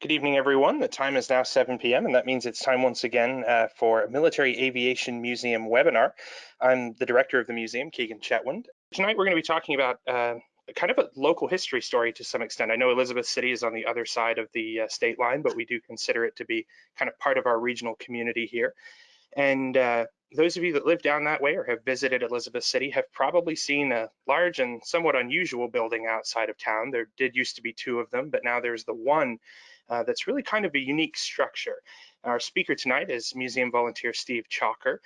Good evening, everyone. The time is now 7 p.m., and that means it's time once again for a Military Aviation Museum webinar. I'm the director of the museum, Keegan Chetwynd. Tonight, we're going to be talking about kind of a local history story to some extent. I know Elizabeth City is on the other side of the state line, but we do consider it to be kind of part of our regional community here. And those of you that live down that way or have visited Elizabeth City have probably seen a large and somewhat unusual building outside of town. There did used to be two of them, but now there's the one that's really kind of a unique structure. Our speaker tonight is museum volunteer Steve Chalker,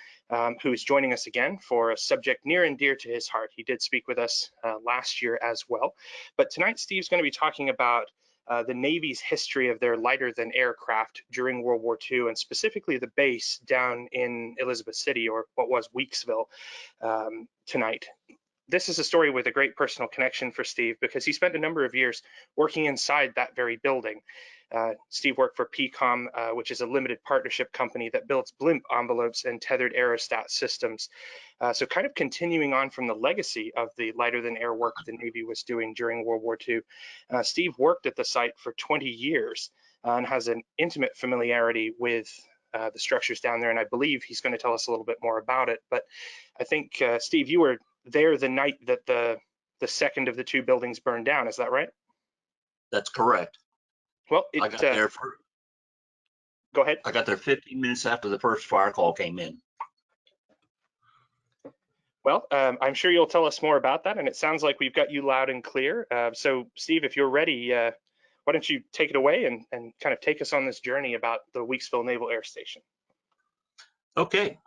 who is joining us again for a subject near and dear to his heart. He did speak with us last year as well, but tonight Steve's going to be talking about the Navy's history of their lighter-than-air craft during World War II, and specifically the base down in Elizabeth City, or what was Weeksville, tonight. This is a story with a great personal connection for Steve because he spent a number of years working inside that very building. Steve worked for PCOM, which is a limited partnership company that builds Blimp envelopes and tethered aerostat systems. So kind of continuing on from the legacy of the lighter-than-air work the Navy was doing during World War II. Steve worked at the site for 20 years and has an intimate familiarity with the structures down there, and I believe he's going to tell us a little bit more about it. But I think, Steve, you were there the night that the second of the two buildings burned down. Is that right? That's correct. Well, I got there go ahead. I got there 15 minutes after the first fire call came in. Well, I'm sure you'll tell us more about that, and it sounds like we've got you loud and clear. So, Steve, if you're ready, why don't you take it away and kind of take us on this journey about the Weeksville Naval Air Station. Okay.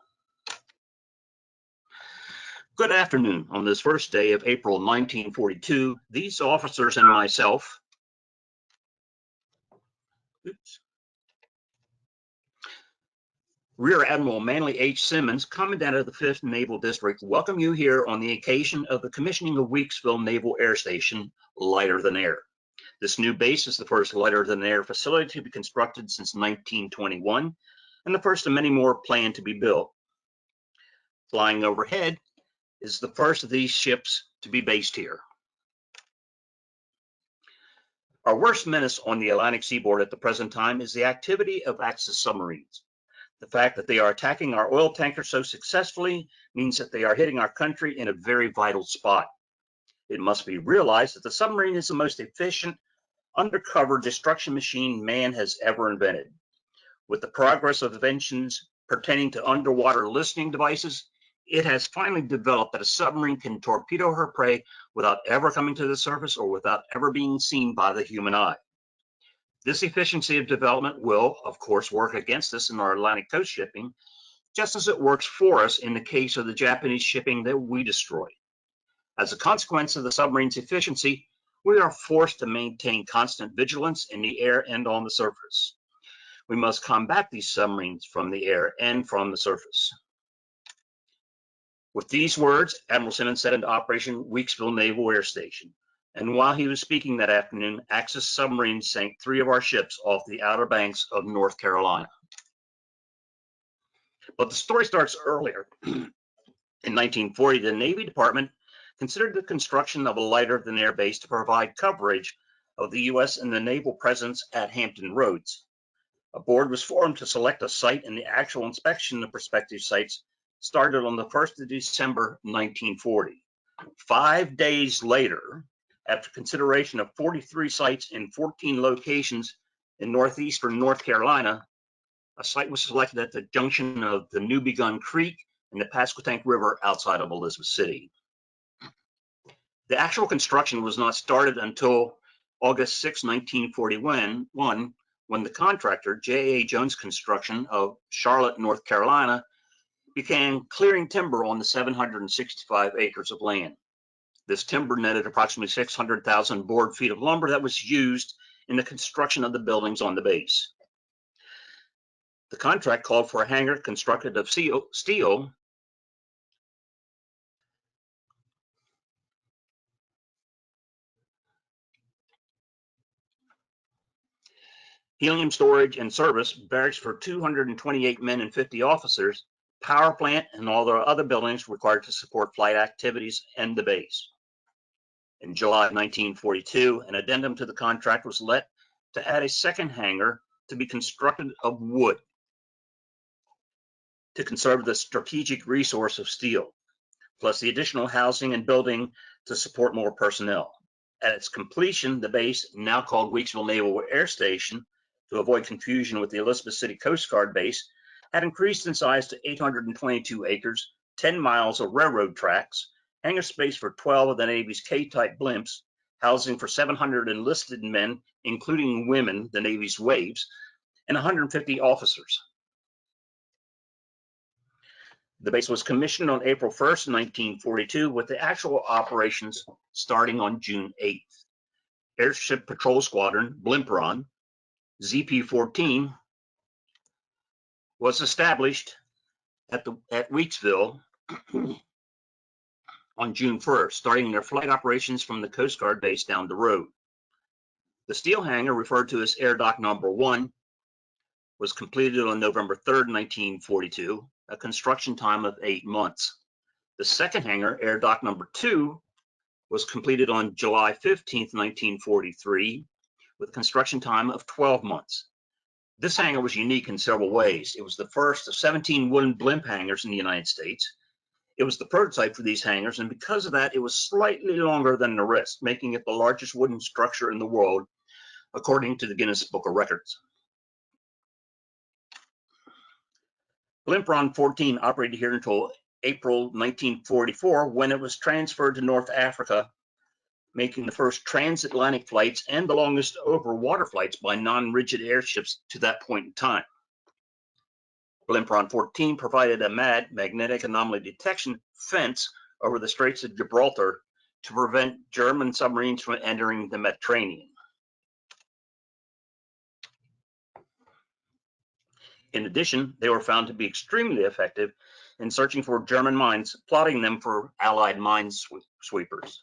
Good afternoon. On this first day of April 1942, these officers and myself, Rear Admiral Manly H. Simmons, Commandant of the 5th Naval District, welcome you here on the occasion of the commissioning of Weeksville Naval Air Station, lighter than air. This new base is the first lighter than air facility to be constructed since 1921, and the first of many more planned to be built. Flying overhead is the first of these ships to be based here. Our worst menace on the Atlantic seaboard at the present time is the activity of Axis submarines. The fact that they are attacking our oil tankers so successfully means that they are hitting our country in a very vital spot. It must be realized that the submarine is the most efficient undercover destruction machine man has ever invented. With the progress of inventions pertaining to underwater listening devices, it has finally developed that a submarine can torpedo her prey without ever coming to the surface or without ever being seen by the human eye. This efficiency of development will, of course, work against us in our Atlantic coast shipping, just as it works for us in the case of the Japanese shipping that we destroyed. As a consequence of the submarine's efficiency, we are forced to maintain constant vigilance in the air and on the surface. We must combat these submarines from the air and from the surface. With these words, Admiral Simmons set into operation Weeksville Naval Air Station. And while he was speaking that afternoon, Axis submarines sank 3 of our ships off the Outer Banks of North Carolina. But the story starts earlier. In 1940, the Navy Department considered the construction of a lighter-than-air base to provide coverage of the U.S. and the naval presence at Hampton Roads. A board was formed to select a site, and the actual inspection of prospective sites started on the 1st of December, 1940. 5 days later, after consideration of 43 sites in 14 locations in northeastern North Carolina, a site was selected at the junction of the New Begun Creek and the Pasquotank River outside of Elizabeth City. The actual construction was not started until August 6, 1941, when the contractor, J.A. Jones Construction of Charlotte, North Carolina, began clearing timber on the 765 acres of land. This timber netted approximately 600,000 board feet of lumber that was used in the construction of the buildings on the base. The contract called for a hangar constructed of steel helium storage and service, barracks for 228 men and 50 officers, power plant, and all the other buildings required to support flight activities and the base. In July 1942, an addendum to the contract was let to add a second hangar to be constructed of wood to conserve the strategic resource of steel, plus the additional housing and building to support more personnel. At its completion, the base, now called Weeksville Naval Air Station, to avoid confusion with the Elizabeth City Coast Guard base, had increased in size to 822 acres, 10 miles of railroad tracks, hangar space for 12 of the Navy's K-type blimps, housing for 700 enlisted men, including women, the Navy's waves, and 150 officers. The base was commissioned on April 1st, 1942, with the actual operations starting on June 8th. Airship Patrol Squadron, Blimpron, ZP-14, was established at Weeksville on June 1st, starting their flight operations from the Coast Guard base down the road. The steel hangar, referred to as Air Dock Number 1, was completed on November 3rd, 1942, a construction time of 8 months. The second hangar, Air Dock Number 2, was completed on July 15th, 1943, with construction time of 12 months. This hangar was unique in several ways. It was the first of 17 wooden blimp hangars in the United States. It was the prototype for these hangars, and because of that, it was slightly longer than the rest, making it the largest wooden structure in the world, according to the Guinness Book of Records. Blimpron 14 operated here until April 1944, when it was transferred to North Africa, making the first transatlantic flights and the longest over-water flights by non-rigid airships to that point in time. Blimpron 14 provided a MAD, magnetic anomaly detection, fence over the Straits of Gibraltar to prevent German submarines from entering the Mediterranean. In addition, they were found to be extremely effective in searching for German mines, plotting them for Allied mine sweepers.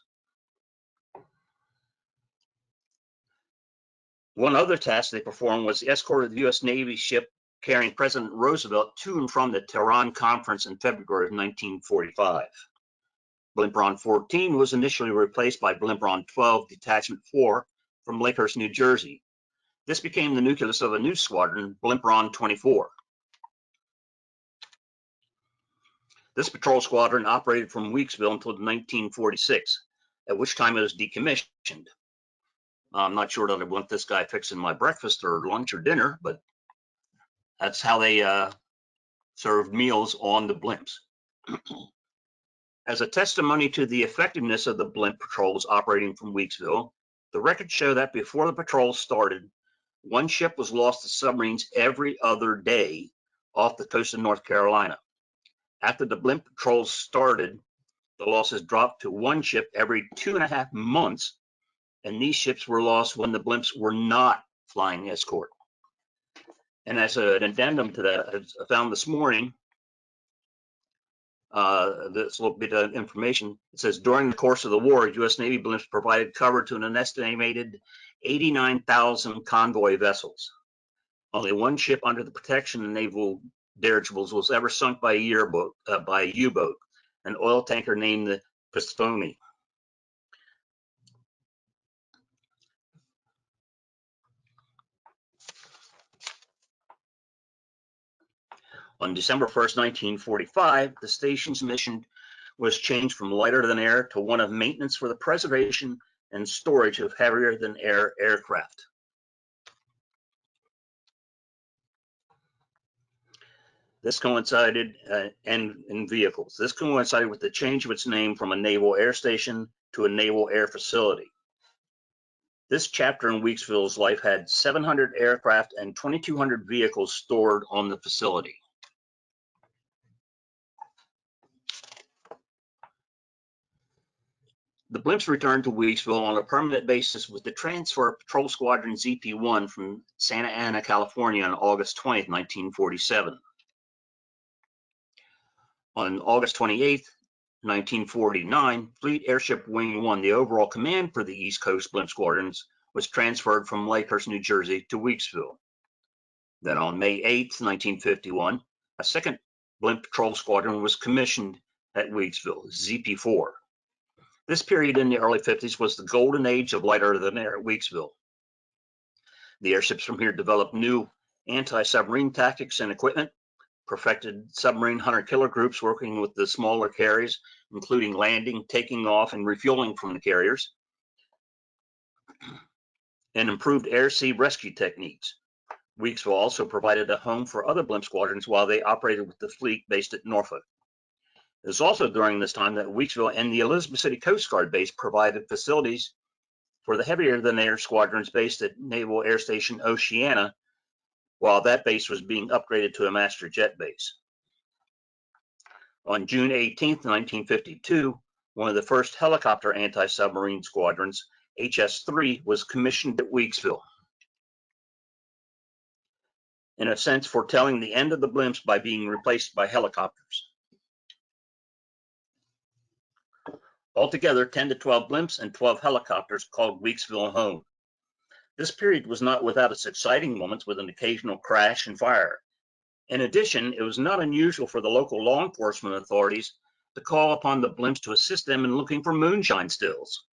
One other task they performed was the escort of the U.S. Navy ship carrying President Roosevelt to and from the Tehran Conference in February of 1945. Blimpron 14 was initially replaced by Blimpron 12 Detachment 4 from Lakehurst, New Jersey. This became the nucleus of a new squadron, Blimpron 24. This patrol squadron operated from Weeksville until 1946, at which time it was decommissioned. I'm not sure that I want this guy fixing my breakfast or lunch or dinner, but that's how they served meals on the blimps. As a testimony to the effectiveness of the blimp patrols operating from Weeksville, the records show that before the patrol started, one ship was lost to submarines every other day off the coast of North Carolina. After the blimp patrols started, the losses dropped to one ship every 2.5 months, and these ships were lost when the blimps were not flying escort. And as an addendum to that, I found this morning this little bit of information. It says, during the course of the war, U.S. Navy blimps provided cover to an estimated 89,000 convoy vessels. Only one ship under the protection of naval dirigibles was ever sunk by a U-boat, an oil tanker named the Pistone. On December 1st, 1945, the station's mission was changed from lighter than air to one of maintenance for the preservation and storage of heavier than air aircraft. This coincided in vehicles. This coincided with the change of its name from a naval air station to a naval air facility. This chapter in Weeksville's life had 700 aircraft and 2,200 vehicles stored on the facility. The blimps returned to Weeksville on a permanent basis with the transfer of Patrol Squadron ZP-1 from Santa Ana, California on August 20, 1947. On August 28, 1949, Fleet Airship Wing 1, the overall command for the East Coast Blimp Squadrons, was transferred from Lakehurst, New Jersey to Weeksville. Then on May 8, 1951, a second Blimp Patrol Squadron was commissioned at Weeksville, ZP-4. This period in the early 50s was the golden age of lighter than air at Weeksville. The airships from here developed new anti-submarine tactics and equipment, perfected submarine hunter-killer groups working with the smaller carriers, including landing, taking off, and refueling from the carriers, and improved air-sea rescue techniques. Weeksville also provided a home for other Blimp squadrons while they operated with the fleet based at Norfolk. It was also during this time that Weeksville and the Elizabeth City Coast Guard base provided facilities for the heavier-than-air squadrons based at Naval Air Station Oceana, while that base was being upgraded to a master jet base. On June 18, 1952, one of the first helicopter anti-submarine squadrons, HS-3, was commissioned at Weeksville, in a sense foretelling the end of the Blimps by being replaced by helicopters. Altogether, 10 to 12 Blimps and 12 helicopters called Weeksville home. This period was not without its exciting moments with an occasional crash and fire. In addition, it was not unusual for the local law enforcement authorities to call upon the Blimps to assist them in looking for moonshine stills.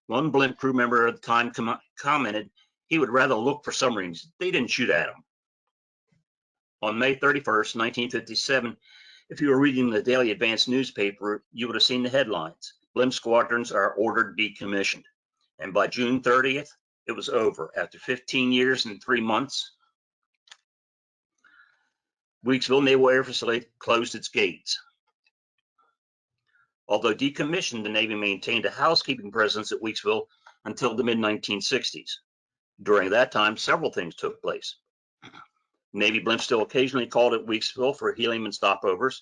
One Blimp crew member at the time commented he would rather look for submarines. They didn't shoot at them. On May 31st, 1957, if you were reading the Daily Advance newspaper, you would have seen the headlines. Blimp squadrons are ordered decommissioned. And by June 30th, it was over. After 15 years and 3 months, Weeksville Naval Air Facility closed its gates. Although decommissioned, the Navy maintained a housekeeping presence at Weeksville until the mid-1960s. During that time, several things took place. Navy Blimps still occasionally called at Weeksville for helium and stopovers.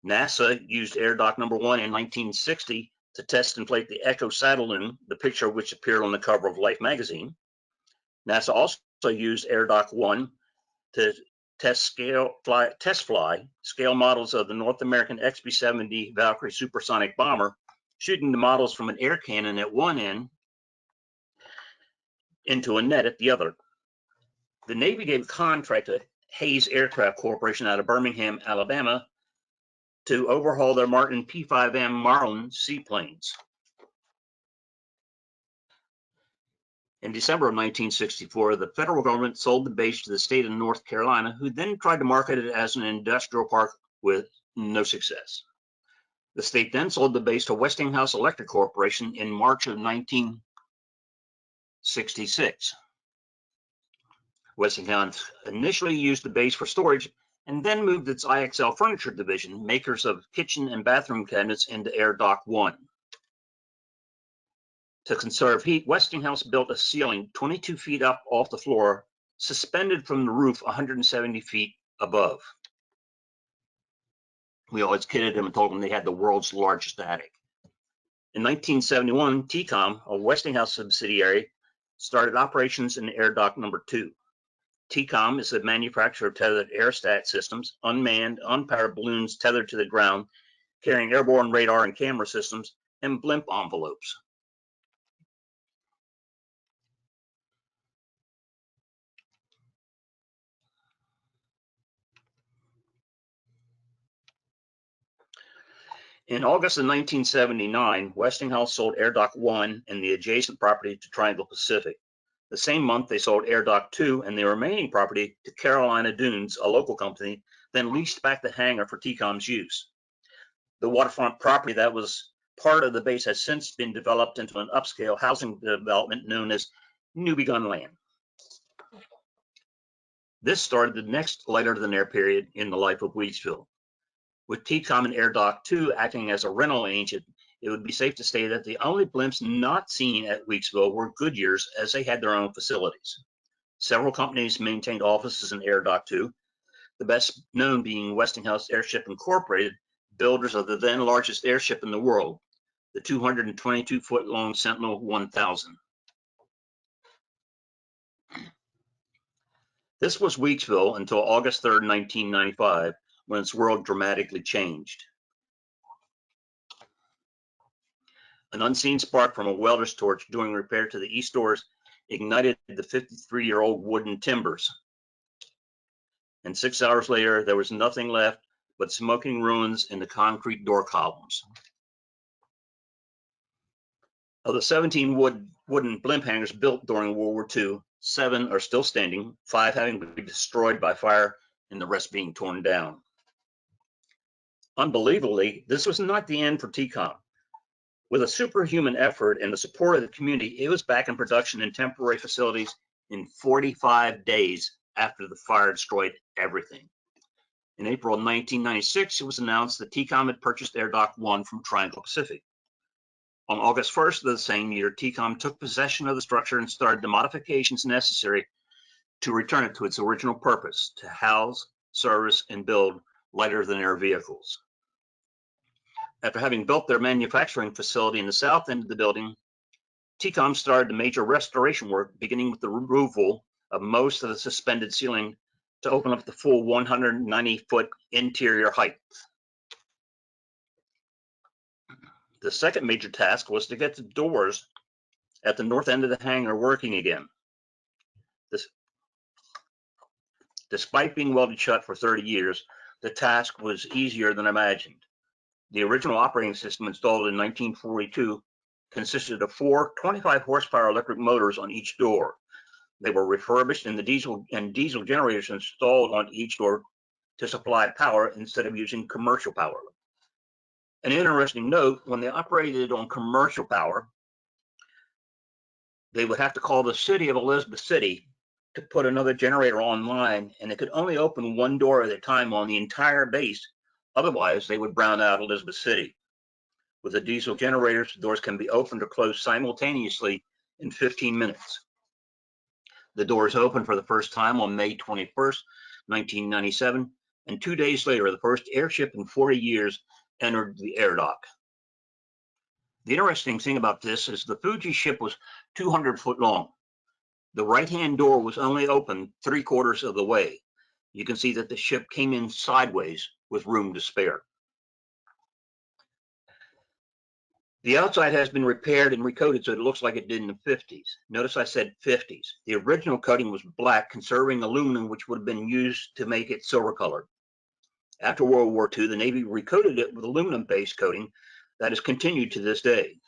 NASA used Air Dock No. 1 in 1960 to test and inflate the Echo Satelloon, the picture of which appeared on the cover of Life magazine. NASA also used Air Dock 1 to test fly scale models of the North American XB-70 Valkyrie supersonic bomber, shooting the models from an air cannon at one end into a net at the other. The Navy gave a contract to Hayes Aircraft Corporation out of Birmingham, Alabama, to overhaul their Martin P-5M Marlin seaplanes. In December of 1964, the federal government sold the base to the state of North Carolina, who then tried to market it as an industrial park with no success. The state then sold the base to Westinghouse Electric Corporation in March of 1966. Westinghouse initially used the base for storage and then moved its IXL Furniture division, makers of kitchen and bathroom cabinets, into Air Dock 1. To conserve heat, Westinghouse built a ceiling 22 feet up off the floor, suspended from the roof 170 feet above. We always kidded them and told them they had the world's largest attic. In 1971, TCOM, a Westinghouse subsidiary, started operations in Air Dock No. 2. TCOM is a manufacturer of tethered aerostat systems, unmanned, unpowered balloons tethered to the ground, carrying airborne radar and camera systems, and blimp envelopes. In August of 1979, Westinghouse sold Air Dock 1 and the adjacent property to Triangle Pacific. The same month, they sold Air Dock 2 and the remaining property to Carolina Dunes, a local company, then leased back the hangar for TCOM's use. The waterfront property that was part of the base has since been developed into an upscale housing development known as New Begun Land. This started the next lighter-than-air period in the life of Weeksville. With TCOM and Air Dock 2 acting as a rental agent, it would be safe to say that the only Blimps not seen at Weeksville were Goodyear's, as they had their own facilities. Several companies maintained offices in Air Dock 2, the best known being Westinghouse Airship Incorporated, builders of the then largest airship in the world, the 222-foot-long Sentinel 1000. This was Weeksville until August 3, 1995, when its world dramatically changed. An unseen spark from a welder's torch doing repair to the east doors ignited the 53-year-old wooden timbers. And 6 hours later, there was nothing left but smoking ruins in the concrete door columns. Of the 17 wooden blimp hangars built during World War II, 7 are still standing, 5 having been destroyed by fire and the rest being torn down. Unbelievably, this was not the end for TCOM. With a superhuman effort and the support of the community, it was back in production in temporary facilities in 45 days after the fire destroyed everything. In April 1996, it was announced that TCOM had purchased Air Dock 1 from Triangle Pacific. On August 1st of the same year, TCOM took possession of the structure and started the modifications necessary to return it to its original purpose, to house, service, and build lighter-than-air vehicles. After having built their manufacturing facility in the south end of the building, TCOM started the major restoration work, beginning with the removal of most of the suspended ceiling to open up the full 190-foot interior height. The second major task was to get the doors at the north end of the hangar working again. Despite being welded shut for 30 years, the task was easier than imagined. The original operating system installed in 1942 consisted of 4 25-horsepower electric motors on each door. They were refurbished and the diesel generators installed on each door to supply power instead of using commercial power. An interesting note, when they operated on commercial power, they would have to call the city of Elizabeth City to put another generator online, and they could only open one door at a time on the entire base. Otherwise, they would brown out Elizabeth City. With the diesel generators, the doors can be opened or closed simultaneously in 15 minutes. The doors opened for the first time on May 21st, 1997, and 2 days later, the first airship in 40 years entered the air dock. The interesting thing about this is the Fuji ship was 200 foot long. The right-hand door was only open 3/4 of the way. You can see that the ship came in sideways with room to spare. The outside has been repaired and recoated so it looks like it did in the 50s. Notice I said 50s. The original coating was black, conserving aluminum, which would have been used to make it silver colored. After World War II, the Navy recoated it with aluminum-based coating that has continued to this day.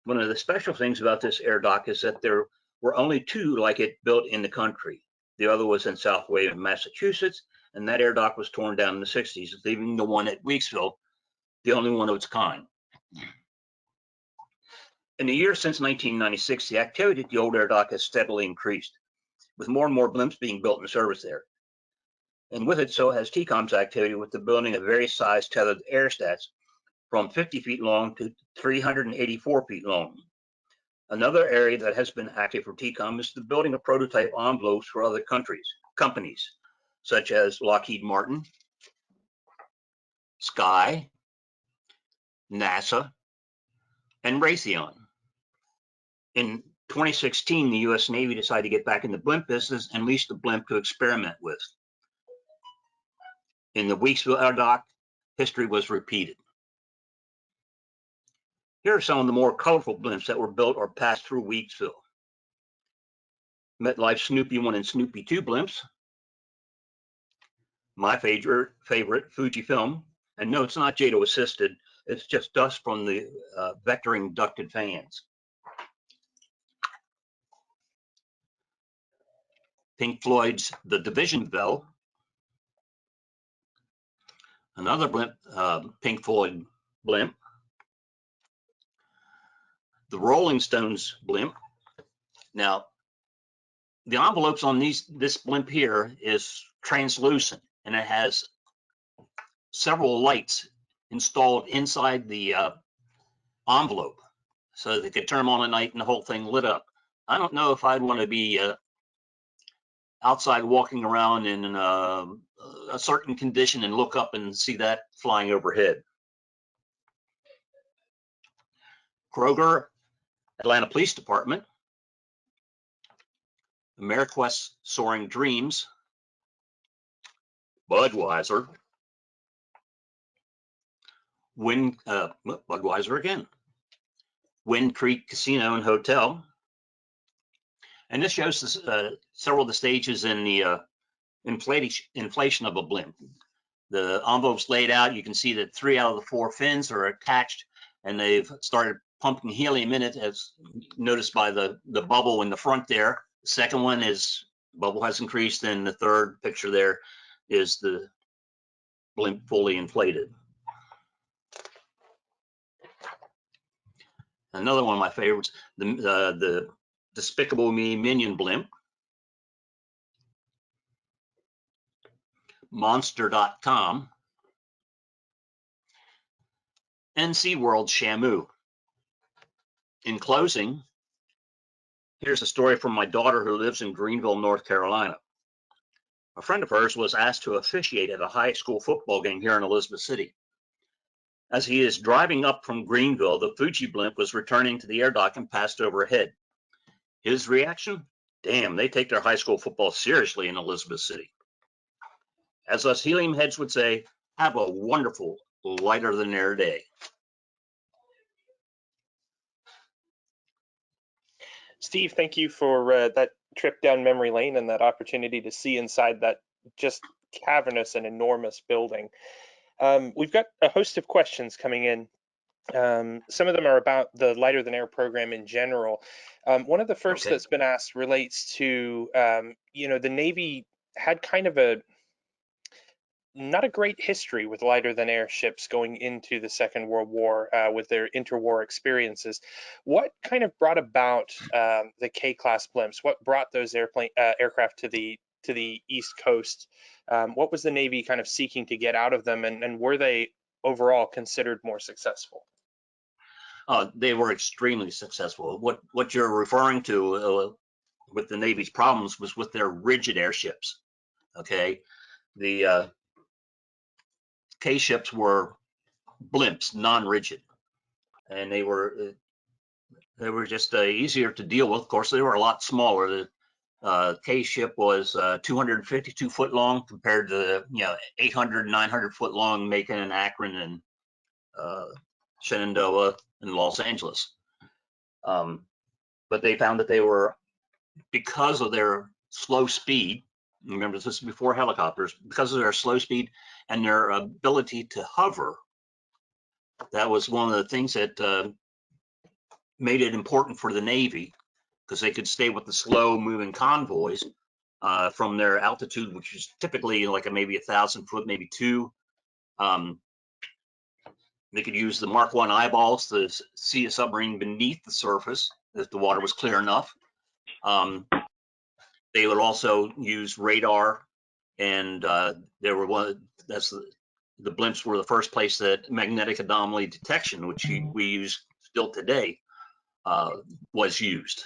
One of the special things about this air dock is that there were only 2 like it built in the country. The other was in South Wayne, Massachusetts, and that air dock was torn down in the 60s, leaving the one at Weeksville, the only one of its kind. In the years since 1996, the activity at the old air dock has steadily increased, with more and more blimps being built in service there. And with it, so has TCOM's activity with the building of various size tethered aerostats from 50 feet long to 384 feet long. Another area that has been active for TCOM is the building of prototype envelopes for other companies, such as Lockheed Martin, Sky, NASA, and Raytheon. In 2016, the U.S. Navy decided to get back in the blimp business and leased a blimp to experiment with. In the Weeksville air dock, history was repeated. Here are some of the more colorful blimps that were built or passed through Weeksville. MetLife Snoopy 1 and Snoopy 2 blimps. My favorite Fujifilm. And no, it's not JATO assisted. It's just dust from the vectoring ducted fans. Pink Floyd's The Division Bell. Another blimp, Pink Floyd blimp. The Rolling Stones blimp. Now, the envelopes on this blimp here is translucent, and it has several lights installed inside the envelope so they could turn on at night and the whole thing lit up. I don't know if I'd want to be outside walking around in a certain condition and look up and see that flying overhead. Kroger, Atlanta Police Department, AmeriQuest Soaring Dreams, Budweiser, Budweiser again, Wind Creek Casino and Hotel. And this shows several of the stages in the inflation of a blimp. The envelope's laid out. You can see that 3 out of the 4 fins are attached, and they've started pumping helium in it, as noticed by the bubble in the front there. The second one is bubble has increased, and the third picture there is the blimp fully inflated. Another one of my favorites, the Despicable Me Minion blimp. Monster.com, and SeaWorld Shamu. In closing, here's a story from my daughter who lives in Greenville, North Carolina. A friend of hers was asked to officiate at a high school football game here in Elizabeth City. As he is driving up from Greenville, the Fuji blimp was returning to the air dock and passed overhead. His reaction? Damn, they take their high school football seriously in Elizabeth City. As us helium heads would say, have a wonderful, lighter than air day. Steve, thank you for that trip down memory lane and that opportunity to see inside that just cavernous and enormous building. We've got a host of questions coming in. Some of them are about the lighter than air program in general. One of the first that's been asked relates to, the Navy had kind of not a great history with lighter than air ships going into the Second World War with their interwar experiences. What kind of brought about the K-class blimps? What brought those aircraft to the East Coast? What was the Navy kind of seeking to get out of them, and were they overall considered more successful? They were extremely successful. What you're referring to with the Navy's problems was with their rigid airships. Okay, the K ships were blimps, non-rigid, and they were just easier to deal with. Of course, they were a lot smaller. The K ship was 252 foot long compared to 800, 900 foot long Macon and Akron and Shenandoah and Los Angeles. But they found that they were, because of their slow speed, remember this is before helicopters, because of their slow speed and their ability to hover, that was one of the things that made it important for the Navy, because they could stay with the slow moving convoys from their altitude, which is typically like maybe 1,000 foot, maybe two. They could use the Mark I eyeballs to see a submarine beneath the surface if the water was clear enough. They would also use radar, and there were the blimps were the first place that magnetic anomaly detection, which we use still today, was used.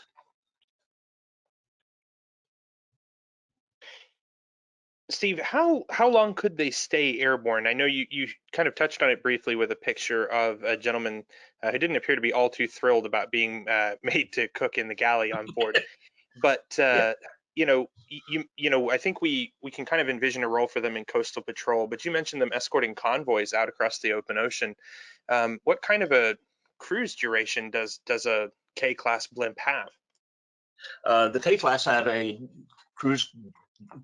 Steve, how long could they stay airborne? I know you kind of touched on it briefly with a picture of a gentleman who didn't appear to be all too thrilled about being made to cook in the galley on board. But Yeah. I think we can kind of envision a role for them in coastal patrol. But you mentioned them escorting convoys out across the open ocean. What kind of a cruise duration does a K-class blimp have? The K-class had a cruise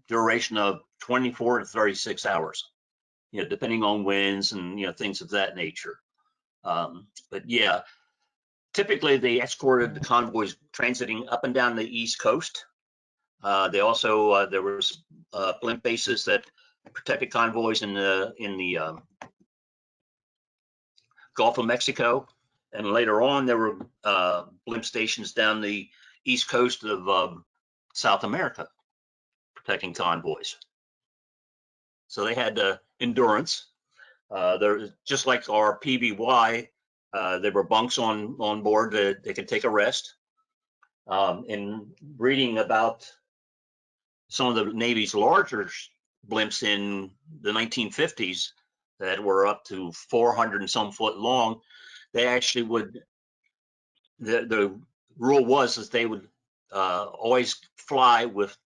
duration of 24 to 36 hours, depending on winds and things of that nature. But yeah, typically they escorted the convoys transiting up and down the East Coast. They also there was blimp bases that protected convoys in the Gulf of Mexico, and later on there were blimp stations down the East Coast of South America, protecting convoys. So they had endurance. They're just like our PBY. There were bunks on board that they could take a rest. In reading about some of the Navy's larger blimps in the 1950s that were up to 400 and some foot long, they actually would. The rule was that they would always fly with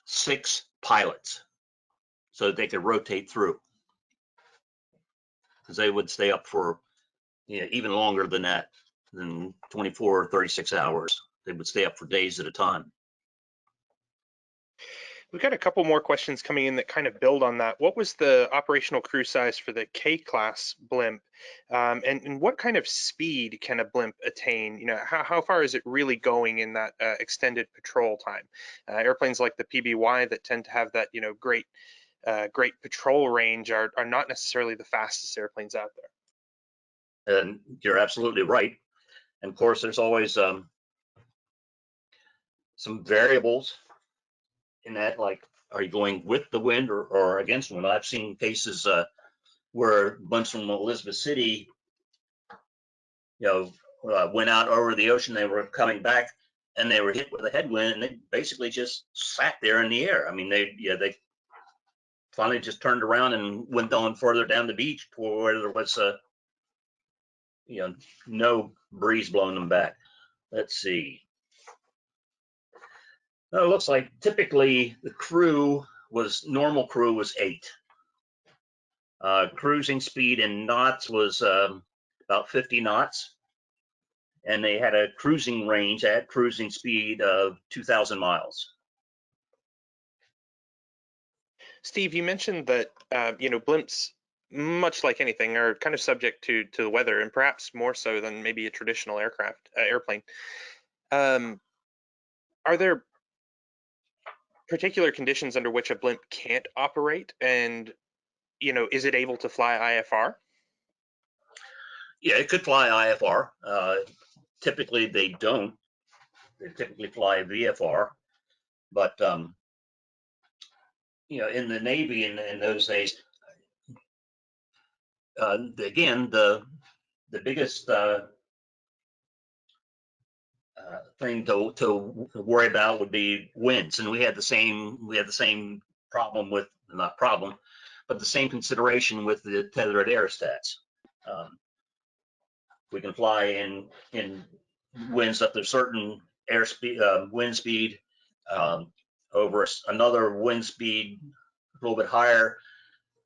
6 pilots, so that they could rotate through, because they would stay up for even longer than that, than 24 or 36 hours. They would stay up for days at a time. We've got a couple more questions coming in that kind of build on that. What was the operational crew size for the K-class blimp? And what kind of speed can a blimp attain? You know, how far is it really going in that extended patrol time? Airplanes like the PBY that tend to have that, you know, great patrol range are not necessarily the fastest airplanes out there. And you're absolutely right. And of course, there's always some variables in that, like, are you going with the wind or against the wind? I've seen cases where blimps from Elizabeth City, you know, went out over the ocean. They were coming back and they were hit with a headwind, and they basically just sat there in the air. I mean, they finally just turned around and went on further down the beach to where there was you know, no breeze blowing them back. Let's see. It looks like typically the normal crew was 8. Cruising speed in knots was about 50 knots. And they had a cruising range at cruising speed of 2,000 miles. Steve, you mentioned that you know, blimps, much like anything, are kind of subject to the weather, and perhaps more so than maybe a traditional airplane. Are there particular conditions under which a blimp can't operate, and you know, is it able to fly IFR? Yeah, it could fly IFR. Typically, they don't. They typically fly VFR. But you know, in the Navy in those days, again, the biggest thing to worry about would be winds, and we had the same problem with, not problem, but the same consideration with the tethered aerostats. We can fly in winds up to certain wind speed, over another wind speed a little bit higher.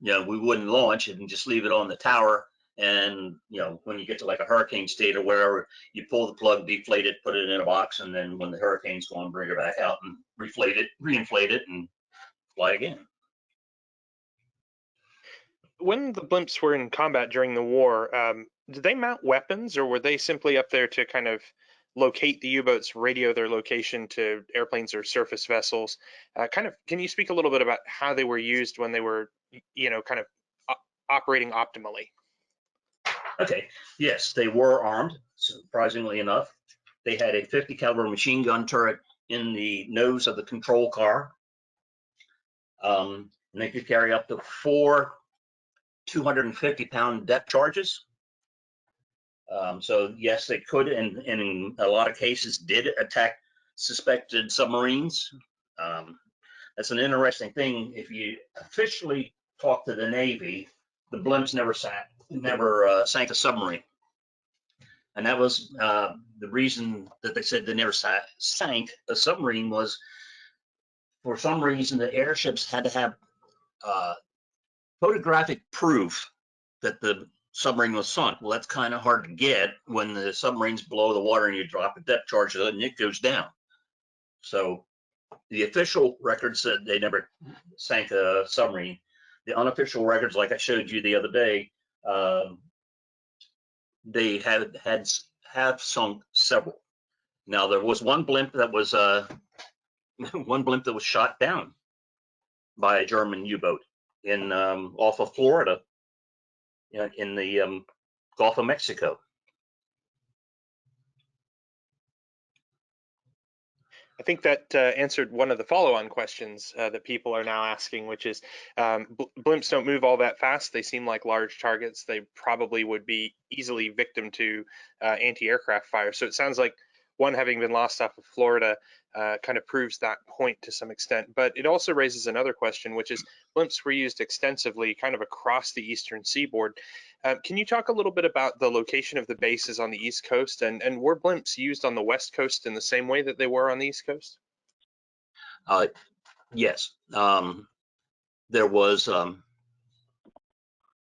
You know, we wouldn't launch it and just leave it on the tower. And you know, when you get to like a hurricane state or wherever, you pull the plug, deflate it, put it in a box, and then when the hurricane's gone, bring it back out and reinflate it, and fly again. When the blimps were in combat during the war, did they mount weapons, or were they simply up there to kind of locate the U-boats, radio their location to airplanes or surface vessels? Can you speak a little bit about how they were used when they were, you know, kind of operating optimally? Okay, yes, they were armed, surprisingly enough. They had a 50 caliber machine gun turret in the nose of the control car. And they could carry up to 4 250-pound depth charges. So yes, they could, and in a lot of cases did attack suspected submarines. That's an interesting thing. If you officially talk to the Navy, the blimps never sank a submarine, and that was the reason that they said they never sank a submarine was, for some reason, the airships had to have photographic proof that the submarine was sunk. Well, that's kind of hard to get when the submarine's below the water and you drop a depth charge and it goes down. So the official record said they never sank a submarine. The unofficial records, like I showed you the other day, they have sunk several. Now there was one blimp that was shot down by a German U-boat in off of Florida, in the Gulf of Mexico. I think that answered one of the follow-on questions that people are now asking, which is blimps don't move all that fast. They seem like large targets. They probably would be easily victim to anti-aircraft fire. So it sounds like one having been lost off of Florida kind of proves that point to some extent. But it also raises another question, which is blimps were used extensively kind of across the eastern seaboard. Can you talk a little bit about the location of the bases on the East Coast, and were blimps used on the West Coast in the same way that they were on the East Coast? Yes, there was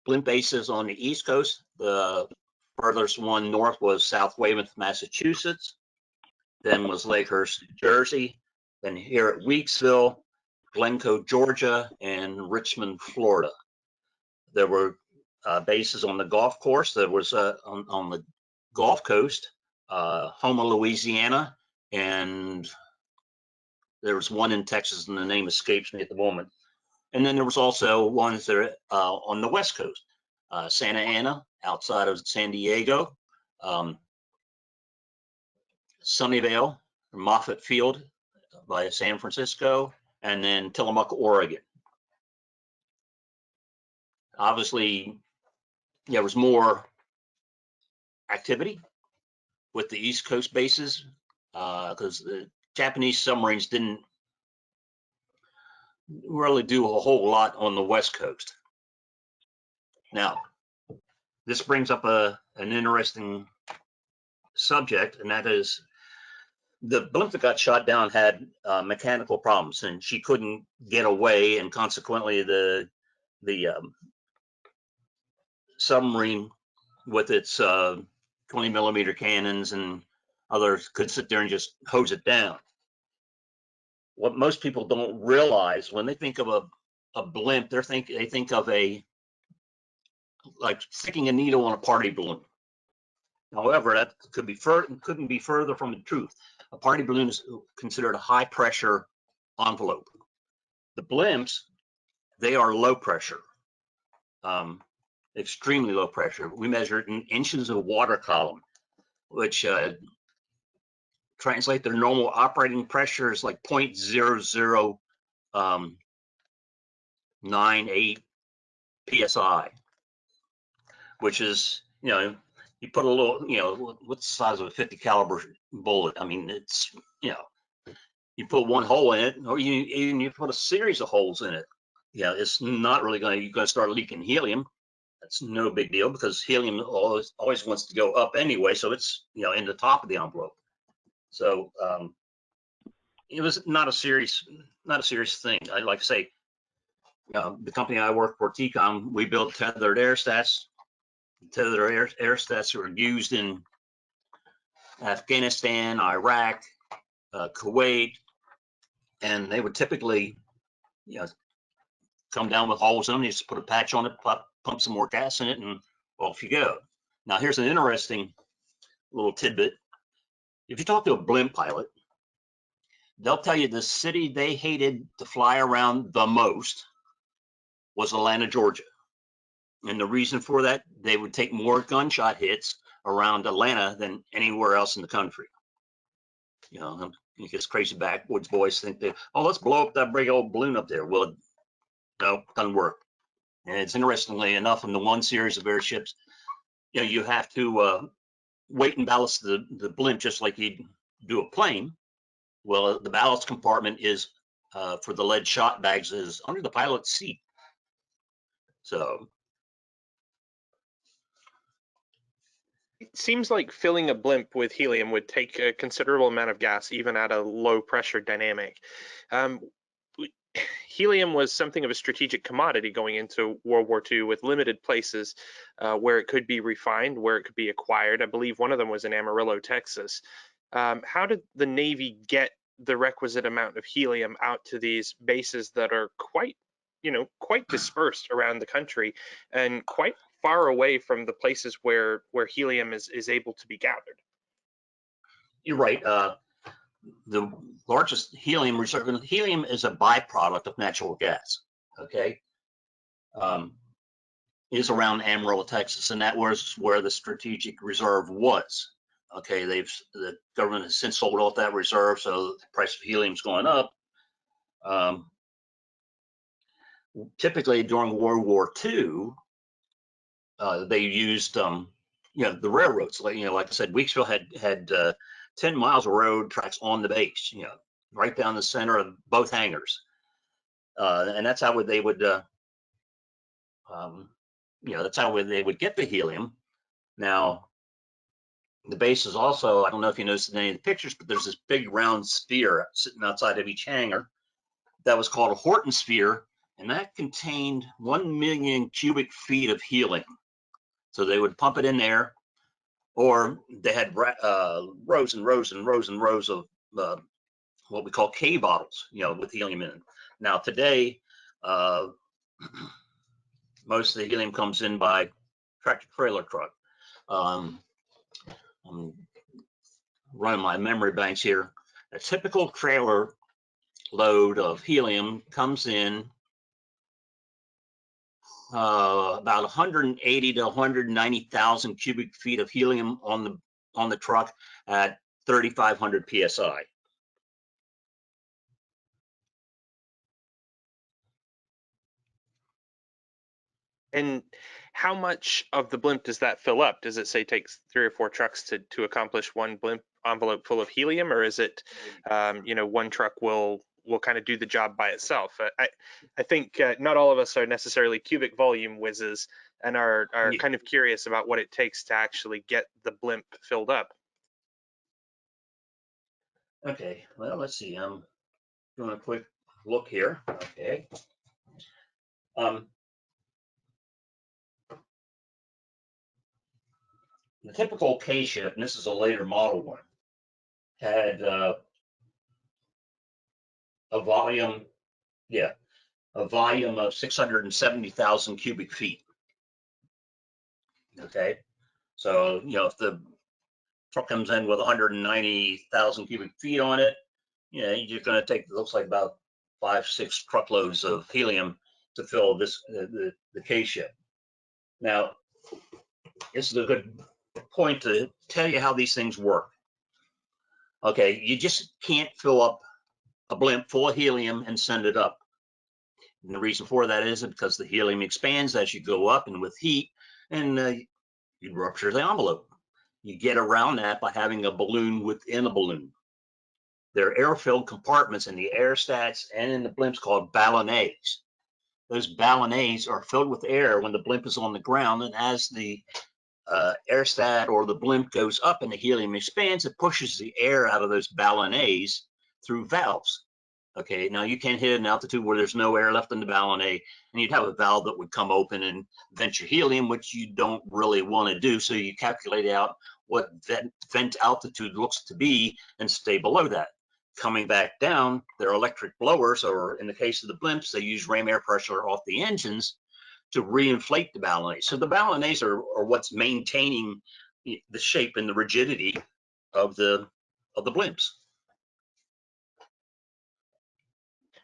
blimp bases on the East Coast. The furthest one north was South Weymouth, Massachusetts. Then was Lakehurst, New Jersey. Then here at Weeksville, Glencoe, Georgia, and Richmond, Florida. There were bases on the Gulf course. There was on the Gulf Coast, Houma, Louisiana, and there was one in Texas, and the name escapes me at the moment. And then there was also ones that are on the West Coast, Santa Ana, outside of San Diego, Sunnyvale, Moffett Field by San Francisco, and then Tillamook, Oregon. Obviously, there was more activity with the East Coast bases because the Japanese submarines didn't really do a whole lot on the West Coast. Now, this brings up an interesting subject, and that is the blimp that got shot down had mechanical problems, and she couldn't get away, and consequently the submarine with its 20mm cannons and others could sit there and just hose it down. What most people don't realize when they think of a blimp, they think of like sticking a needle on a party balloon. However, that couldn't be further from the truth. A party balloon is considered a high pressure envelope. The blimps, they are low pressure, extremely low pressure. We measure it in inches of water column, which translate their normal operating pressure is like 0.0098 psi, which is, you put a little, what's the size of a 50 caliber bullet? I mean, it's, you put one hole in it, or you put a series of holes in it. It's not really you're going to start leaking helium. That's no big deal because helium always wants to go up anyway. So it's, in the top of the envelope. So it was not a serious thing. I like to say, the company I work for, TCOM, we built tethered aerostats. Tethered aerostats were used in Afghanistan, Iraq, Kuwait, and they would typically, come down with holes in them. You just put a patch on it, pump some more gas in it, and off you go. Now, here's an interesting little tidbit. If you talk to a blimp pilot, they'll tell you the city they hated to fly around the most was Atlanta, Georgia. And the reason for that, they would take more gunshot hits around Atlanta than anywhere else in the country. These crazy backwoods boys think that, let's blow up that big old balloon up there. Well, no, it doesn't work. And it's interestingly enough, in the one series of airships, you have to weight and ballast the blimp just like you'd do a plane. Well, the ballast compartment is for the lead shot bags is under the pilot's seat. So it seems like filling a blimp with helium would take a considerable amount of gas, even at a low pressure dynamic. Helium was something of a strategic commodity going into World War II, with limited places where it could be refined, where it could be acquired. I believe one of them was in Amarillo, Texas. How did the Navy get the requisite amount of helium out to these bases that are quite dispersed around the country and quite far away from the places where helium is able to be gathered? You're right. The largest helium reserve, helium is a byproduct of natural gas. Okay, is around Amarillo, Texas, and that was where the strategic reserve was. Okay, the government has since sold off that reserve, so the price of helium's going up. Typically during World War II, they used the railroads. Like I said, Weeksville had 10 miles of road tracks on the base, right down the center of both hangars. And that's how they would get the helium. Now, the base is also, I don't know if you noticed in any of the pictures, but there's this big round sphere sitting outside of each hangar that was called a Horton Sphere, and that contained 1 million cubic feet of helium. So they would pump it in there, or they had rows and rows and rows and rows of what we call K bottles, with helium in it. Now today, most of the helium comes in by tractor trailer truck. I'm running my memory banks here. A typical trailer load of helium comes in about 180 to 190,000 cubic feet of helium on the truck at 3,500 psi. And how much of the blimp does that fill up? Does it say takes 3 or 4 trucks to accomplish one blimp envelope full of helium, or is it, one truck will kind of do the job by itself? I think not all of us are necessarily cubic volume whizzes and are kind of curious about what it takes to actually get the blimp filled up. Okay, well, let's see. I'm doing a quick look here. Okay. The typical K ship, and this is a later model one, had a volume of 670,000 cubic feet. Okay, so if the truck comes in with 190,000 cubic feet on it, you're going to take, it looks like about 5-6 truckloads of helium to fill this the K ship. Now, this is a good point to tell you how these things work. Okay, you just can't fill up a blimp full of helium and send it up. And the reason for that is because the helium expands as you go up, and with heat, and you rupture the envelope. You get around that by having a balloon within a balloon. There are air-filled compartments in the aerostats and in the blimps called ballonets. Those ballonets are filled with air when the blimp is on the ground, and as the aerostat or the blimp goes up and the helium expands, it pushes the air out of those ballonets through valves. Okay, now you can't hit an altitude where there's no air left in the ballonet, and you'd have a valve that would come open and vent your helium, which you don't really want to do. So you calculate out what vent altitude looks to be and stay below that. Coming back down, there are electric blowers, or in the case of the blimps, they use ram air pressure off the engines to reinflate the ballonets. So the ballonets are what's maintaining the shape and the rigidity of the blimps.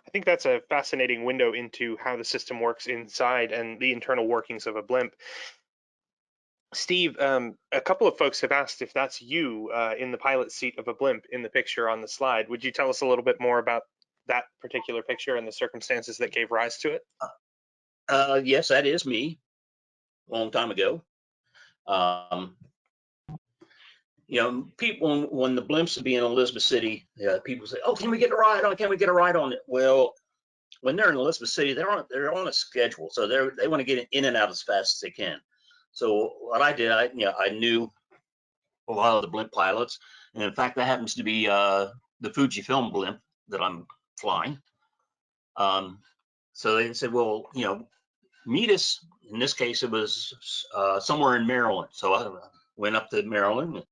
I think that's a fascinating window into how the system works inside and the internal workings of a blimp. Steve, a couple of folks have asked if that's you in the pilot seat of a blimp in the picture on the slide. Would you tell us a little bit more about that particular picture and the circumstances that gave rise to it? Yes, that is me. A long time ago. People, when the blimps would be in Elizabeth City, people say, "Oh, can we get a ride on? Can we get a ride on it?" Well, when they're in Elizabeth City, they're on a schedule, so they want to get in and out as fast as they can. So what I did, I knew a lot of the blimp pilots, and in fact, that happens to be the Fujifilm blimp that I'm flying. So they said, "Well, meet us." In this case, it was somewhere in Maryland. So I went up to Maryland,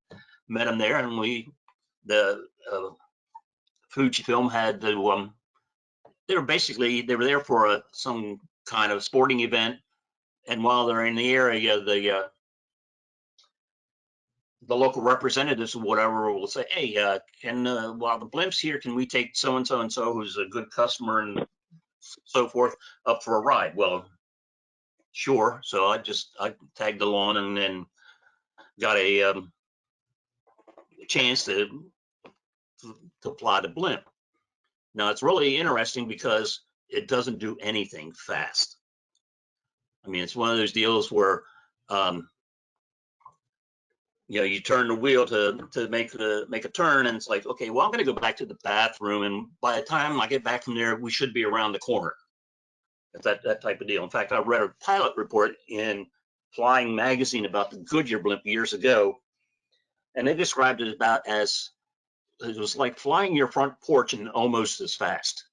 met them there, and the Fujifilm had the they were there for some kind of sporting event, and while they're in the area, the local representatives or whatever will say, "Hey, while the blimp's here, can we take so and so who's a good customer and so forth up for a ride?" Well, sure. So I tagged along and then got a chance to fly the blimp. Now it's really interesting because it doesn't do anything fast. I mean, it's one of those deals where you turn the wheel to make a turn, and it's like, okay, well, I'm going to go back to the bathroom, and by the time I get back from there, we should be around the corner. It's that type of deal. In fact, I read a pilot report in Flying Magazine about the Goodyear blimp years ago, and they described it about as it was like flying your front porch and almost as fast.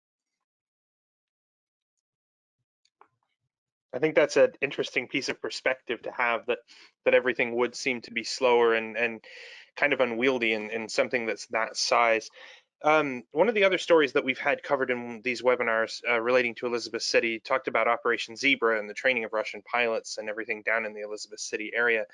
I think that's an interesting piece of perspective to have, that everything would seem to be slower and kind of unwieldy in something that's that size. One of the other stories that we've had covered in these webinars relating to Elizabeth City talked about Operation Zebra and the training of Russian pilots and everything down in the Elizabeth City area.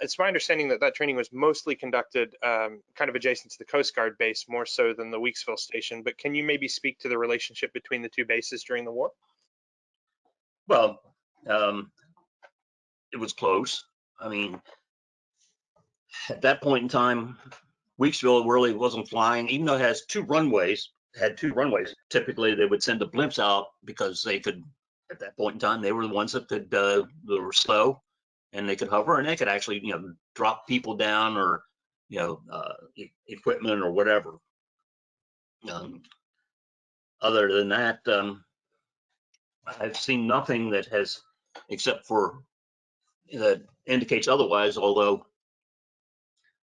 It's my understanding that that training was mostly conducted kind of adjacent to the Coast Guard base, more so than the Weeksville station. But can you maybe speak to the relationship between the two bases during the war? Well, it was close. I mean, at that point in time, Weeksville really wasn't flying, even though it has two runways, had two runways. Typically, they would send the blimps out because they could, at that point in time, they were the ones that could, they were slow and they could hover and they could actually, drop people down or, equipment or whatever. Other than that, I've seen nothing that has, except for that indicates otherwise, although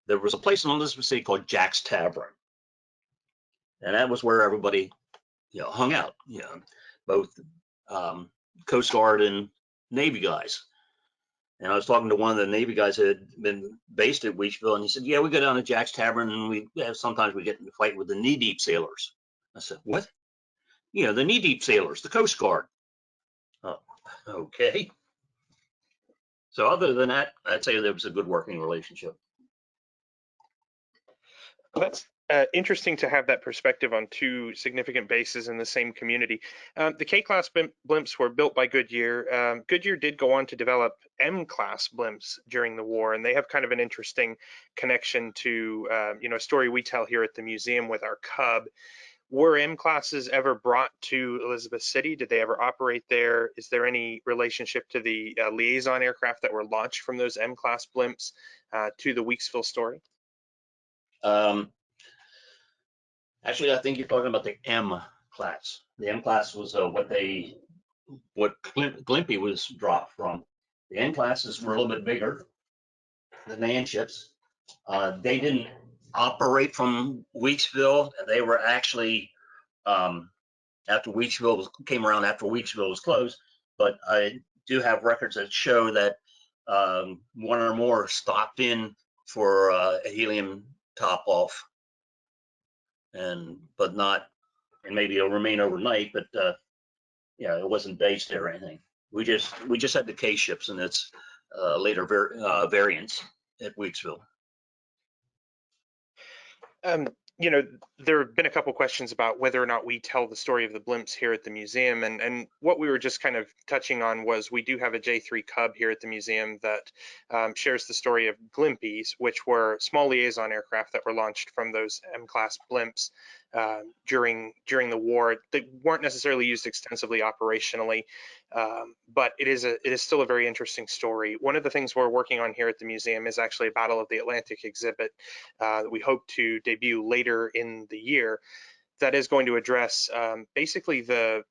there was a place in Elizabeth City called Jack's Tavern. And that was where everybody, hung out, both Coast Guard and Navy guys. And I was talking to one of the Navy guys that had been based at Weeksville, and he said, yeah, we go down to Jack's Tavern and sometimes we get in a fight with the knee-deep sailors. I said, what? The knee-deep sailors, the Coast Guard. Oh, okay. So other than that, I'd say there was a good working relationship. That's interesting to have that perspective on two significant bases in the same community. The K-class blimps were built by Goodyear. Goodyear did go on to develop M-class blimps during the war, and they have kind of an interesting connection to a story we tell here at the museum with our Cub. Were M classes ever brought to Elizabeth City? Did they ever operate there? Is there any relationship to the liaison aircraft that were launched from those M class blimps to the Weeksville story? Actually, I think you're talking about the M class. The M class was what Glimpy was dropped from. The N classes were a little bit bigger, the man ships. They didn't operate from Weeksville. They were actually after Weeksville came around after Weeksville was closed. But I do have records that show that one or more stopped in for a helium top off. But not, and maybe it'll remain overnight, but it wasn't based there or anything. We just had the K ships and its later variants at Weeksville. There have been a couple questions about whether or not we tell the story of the blimps here at the museum, and what we were just kind of touching on was we do have a J3 Cub here at the museum that shares the story of Glimpies, which were small liaison aircraft that were launched from those M-class blimps during the war. They weren't necessarily used extensively operationally, but it is still a very interesting story. One of the things we're working on here at the museum is actually a Battle of the Atlantic exhibit that we hope to debut later in the year that is going to address basically the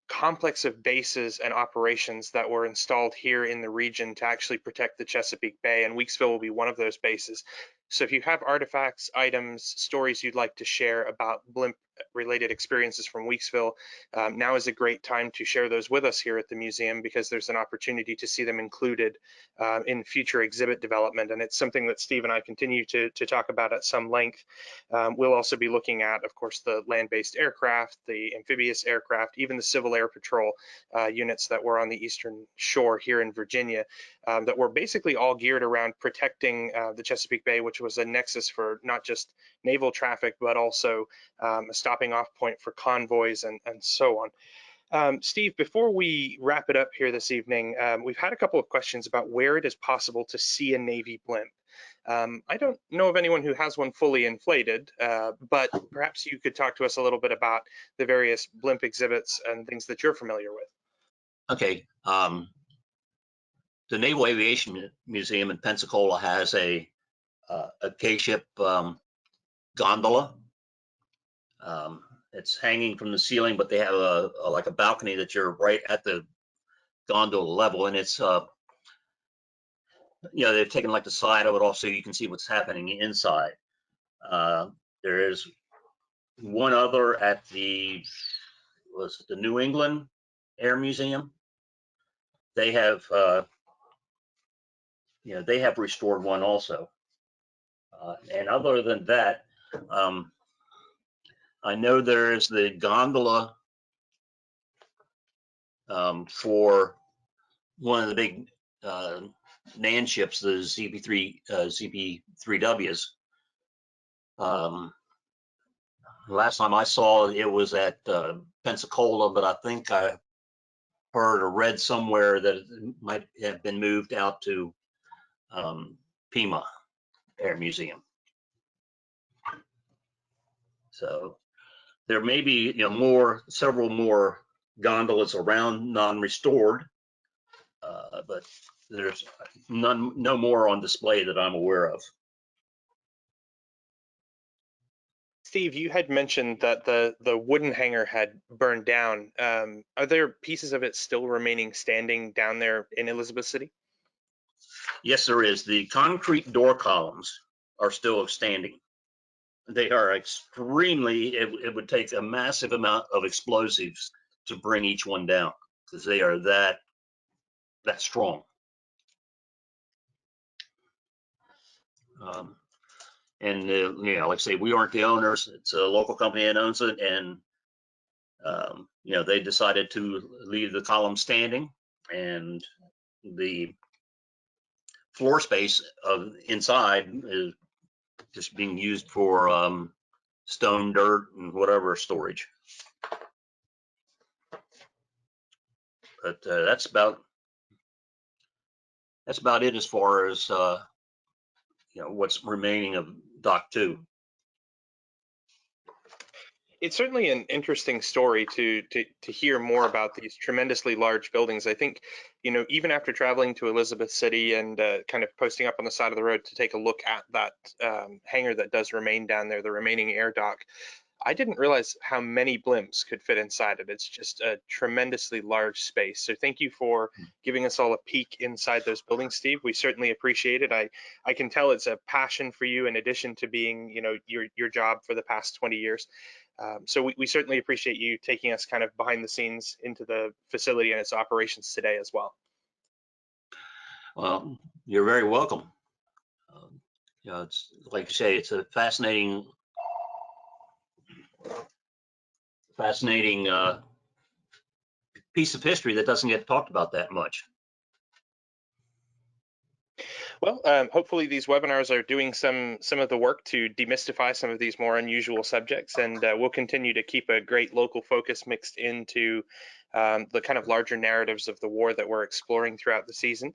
complex of bases and operations that were installed here in the region to actually protect the Chesapeake Bay, and Weeksville will be one of those bases. So if you have artifacts, items, stories you'd like to share about blimp related experiences from Weeksville, now is a great time to share those with us here at the museum, because there's an opportunity to see them included in future exhibit development. And it's something that Steve and I continue to talk about at some length. We'll also be looking at, of course, the land-based aircraft, the amphibious aircraft, even the Civil Air Patrol units that were on the Eastern Shore here in Virginia, that were basically all geared around protecting the Chesapeake Bay, which was a nexus for not just naval traffic, but also a stopping off point for convoys and so on. Steve, before we wrap it up here this evening, we've had a couple of questions about where it is possible to see a Navy blimp. I don't know of anyone who has one fully inflated, but perhaps you could talk to us a little bit about the various blimp exhibits and things that you're familiar with. Okay. The Naval Aviation Museum in Pensacola has a K-ship gondola. It's hanging from the ceiling, but they have like a balcony that you're right at the gondola level, and it's they've taken like the side of it off so you can see what's happening inside. There is one other at the New England Air Museum. They have they have restored one also. And other than that, I know there is the gondola for one of the big NAN ships, the ZB3Ws. Last time I saw it, it was at Pensacola, but I think I heard or read somewhere that it might have been moved out to Pima Air Museum. So there may be, several more gondolas around non-restored, but there's no more on display that I'm aware of. Steve, you had mentioned that the wooden hangar had burned down. Are there pieces of it still remaining standing down there in Elizabeth City? Yes, there is. The concrete door columns are still standing. They are extremely, it would take a massive amount of explosives to bring each one down because they are that strong. And like I say, we aren't the owners. It's a local company that owns it, and they decided to leave the column standing, and the floor space of inside is just being used for stone, dirt, and whatever storage. But that's about it as far as what's remaining of Dock 2. It's certainly an interesting story to hear more about these tremendously large buildings. I think, even after traveling to Elizabeth City and kind of posting up on the side of the road to take a look at that hangar that does remain down there, the remaining air dock, I didn't realize how many blimps could fit inside it. It's just a tremendously large space. So thank you for giving us all a peek inside those buildings, Steve. We certainly appreciate it. I can tell it's a passion for you in addition to being, your job for the past 20 years. So we certainly appreciate you taking us kind of behind the scenes into the facility and its operations today as well. Well, you're very welcome. It's like you say, it's a fascinating piece of history that doesn't get talked about that much. Well, hopefully these webinars are doing some of the work to demystify some of these more unusual subjects, and we'll continue to keep a great local focus mixed into the kind of larger narratives of the war that we're exploring throughout the season.